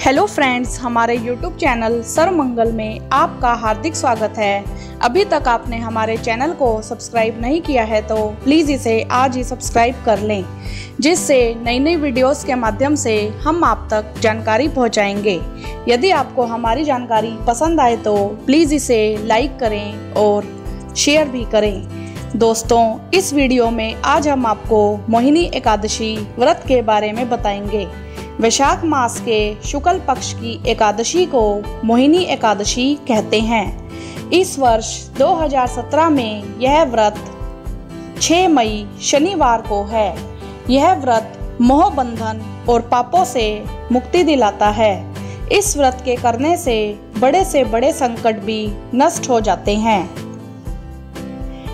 Hello friends, हमारे YouTube channel सर्वमंगल में आपका हार्दिक स्वागत है। अभी तक आपने हमारे चैनल को सब्सक्राइब नहीं किया है तो प्लीज़ इसे आज ही सब्सक्राइब कर लें, जिससे नई नई वीडियोस के माध्यम से हम आप तक जानकारी पहुंचाएंगे। यदि आपको हमारी जानकारी पसंद आए तो प्लीज़ इसे लाइक करें और शेयर भी करें। दोस्तों, इस वीडियो में आज हम आपको मोहिनी एकादशी व्रत के बारे में बताएंगे। वैशाख मास के शुक्ल पक्ष की एकादशी को मोहिनी एकादशी कहते हैं। इस वर्ष 2017 में यह व्रत 6 मई शनिवार को है। यह व्रत मोह बंधन और पापों से मुक्ति दिलाता है। इस व्रत के करने से बड़े संकट भी नष्ट हो जाते हैं।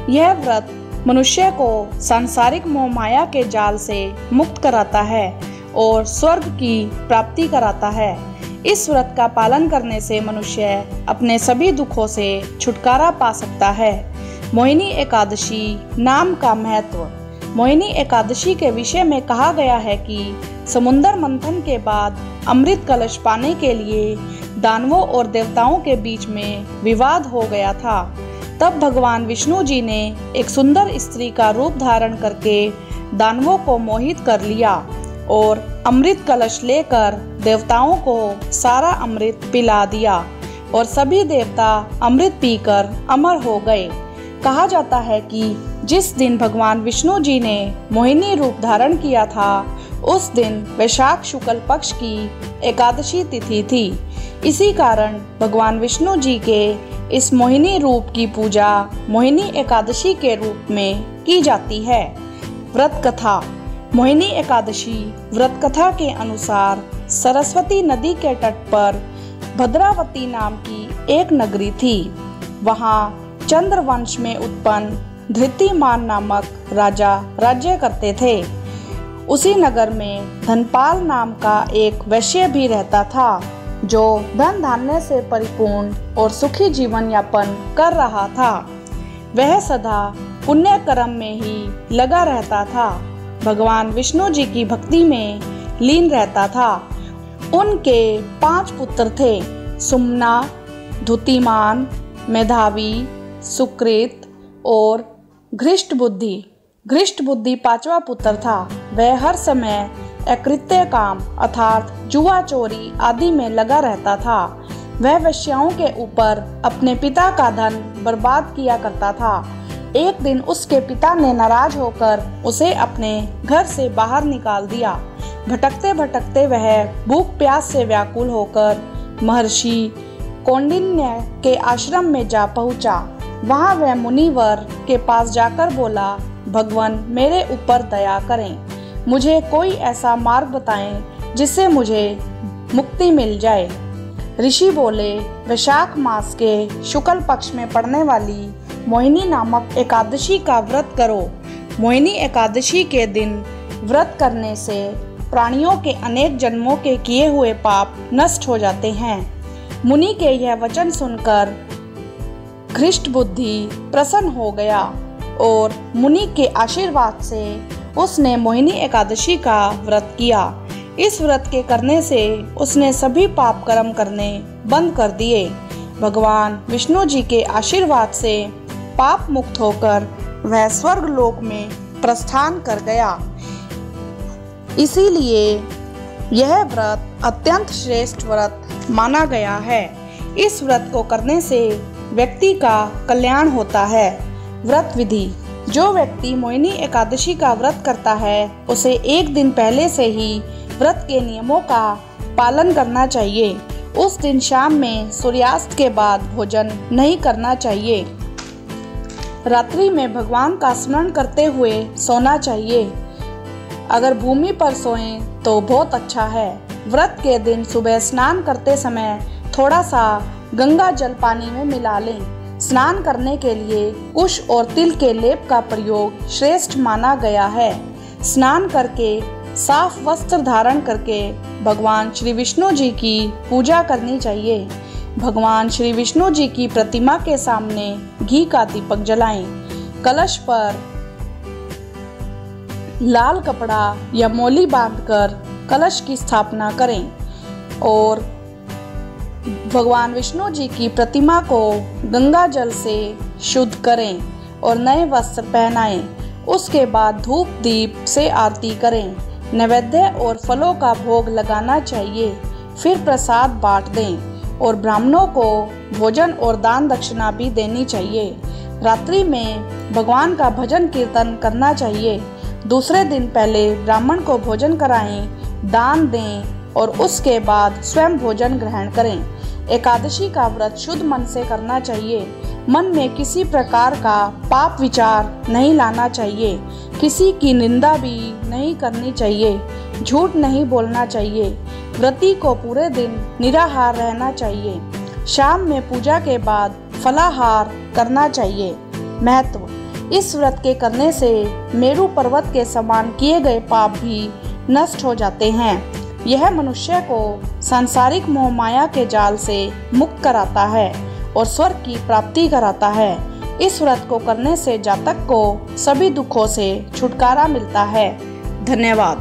यह व्रत मनुष्य को सांसारिक मोह माया के जाल से मुक्त कराता है और स्वर्ग की प्राप्ति कराता है। इस व्रत का पालन करने से मनुष्य अपने सभी दुखों से छुटकारा पा सकता है। मोहिनी एकादशी नाम का महत्व। मोहिनी एकादशी के विषय में कहा गया है कि समुद्र मंथन के बाद अमृत कलश पाने के लिए दानवों और देवताओं के बीच में विवाद हो गया था। तब भगवान विष्णु जी ने एक सुंदर स्त्री का रूप धारण करके दानवों को मोहित कर लिया और अमृत कलश लेकर देवताओं को सारा अमृत पिला दिया और सभी देवता अमृत पीकर अमर हो गए। कहा जाता है कि जिस दिन भगवान विष्णु जी ने मोहिनी रूप धारण किया था, उस दिन वैशाख शुक्ल पक्ष की एकादशी तिथि थी। इसी कारण भगवान विष्णु जी के इस मोहिनी रूप की पूजा मोहिनी एकादशी के रूप में की जाती है। व्रत कथा। मोहिनी एकादशी व्रत कथा के अनुसार सरस्वती नदी के तट पर भद्रावती नाम की एक नगरी थी। वहाँ चंद्र वंश में उत्पन्न धृतिमान नामक राजा राज्य करते थे। उसी नगर में धनपाल नाम का एक वैश्य भी रहता था, जो धन धान्य से परिपूर्ण और सुखी जीवन यापन कर रहा था। वह सदा पुण्य कर्म में ही लगा रहता था। भगवान विष्णु जी की भक्ति में लीन रहता था। उनके 5 पुत्र थे, सुमना, धुतिमान, मेधावी, सुकृत और घृष्ट बुद्धि। घृष्ट बुद्धि 5वां पुत्र था। वह हर समय अकृत्य काम अर्थात जुआ चोरी आदि में लगा रहता था। वह वेश्याओं के ऊपर अपने पिता का धन बर्बाद किया करता था। एक दिन उसके पिता ने नाराज होकर उसे अपने घर से बाहर निकाल दिया। भटकते भटकते वह भूख प्यास से व्याकुल होकर महर्षि कौंडिन्य के आश्रम में जा पहुंचा। वहां वह मुनिवर के पास जाकर बोला, भगवान मेरे ऊपर दया करें, मुझे कोई ऐसा मार्ग बताएं जिससे मुझे मुक्ति मिल जाए। ऋषि बोले, वैशाख मास के शुक्ल पक्ष में पड़ने वाली मोहिनी नामक एकादशी का व्रत करो। मोहिनी एकादशी के दिन व्रत करने से प्राणियों के अनेक जन्मों के किए हुए पाप नष्ट हो जाते हैं। मुनि के यह वचन सुनकर घृष्ट बुद्धि प्रसन्न हो गया और मुनि के आशीर्वाद से उसने मोहिनी एकादशी का व्रत किया। इस व्रत के करने से उसने सभी पाप कर्म करने बंद कर दिए। भगवान विष्णु जी के आशीर्वाद से पाप मुक्त होकर वह स्वर्ग लोक में प्रस्थान कर गया। इसीलिए यह व्रत अत्यंत श्रेष्ठ व्रत माना गया है। इस व्रत को करने से व्यक्ति का कल्याण होता है। व्रत विधि। जो व्यक्ति मोहिनी एकादशी का व्रत करता है, उसे एक दिन पहले से ही व्रत के नियमों का पालन करना चाहिए। उस दिन शाम में सूर्यास्त के बाद भोजन नहीं करना चाहिए। रात्रि में भगवान का स्मरण करते हुए सोना चाहिए। अगर भूमि पर सोएं तो बहुत अच्छा है। व्रत के दिन सुबह स्नान करते समय थोड़ा सा गंगा जल पानी में मिला लें। स्नान करने के लिए कुश और तिल के लेप का प्रयोग श्रेष्ठ माना गया है। स्नान करके साफ वस्त्र धारण करके भगवान श्री विष्णु जी की पूजा करनी चाहिए। भगवान श्री विष्णु जी की प्रतिमा के सामने घी का दीपक जलाएं। कलश पर लाल कपड़ा या मोली बांधकर कलश की स्थापना करें। और भगवान विष्णु जी की प्रतिमा को गंगा जल से शुद्ध करें और नए वस्त्र पहनाएं। उसके बाद धूप दीप से आरती करें। नैवेद्य और फलों का भोग लगाना चाहिए। फिर प्रसाद बांट दें और ब्राह्मणों को भोजन और दान दक्षिणा भी देनी चाहिए। रात्रि में भगवान का भजन कीर्तन करना चाहिए। दूसरे दिन पहले ब्राह्मण को भोजन कराएं, दान दें और उसके बाद स्वयं भोजन ग्रहण करें। एकादशी का व्रत शुद्ध मन से करना चाहिए। मन में किसी प्रकार का पाप विचार नहीं लाना चाहिए। किसी की निंदा भी नहीं करनी चाहिए। झूठ नहीं बोलना चाहिए। व्रती को पूरे दिन निराहार रहना चाहिए। शाम में पूजा के बाद फलाहार करना चाहिए। महत्व: इस व्रत के करने से मेरु पर्वत के समान किए गए पाप भी नष्ट हो जाते हैं। यह मनुष्य को सांसारिक मोह माया के जाल से मुक्त कराता है और स्वर्ग की प्राप्ति कराता है। इस व्रत को करने से जातक को सभी दुखों से छुटकारा मिलता है। धन्यवाद।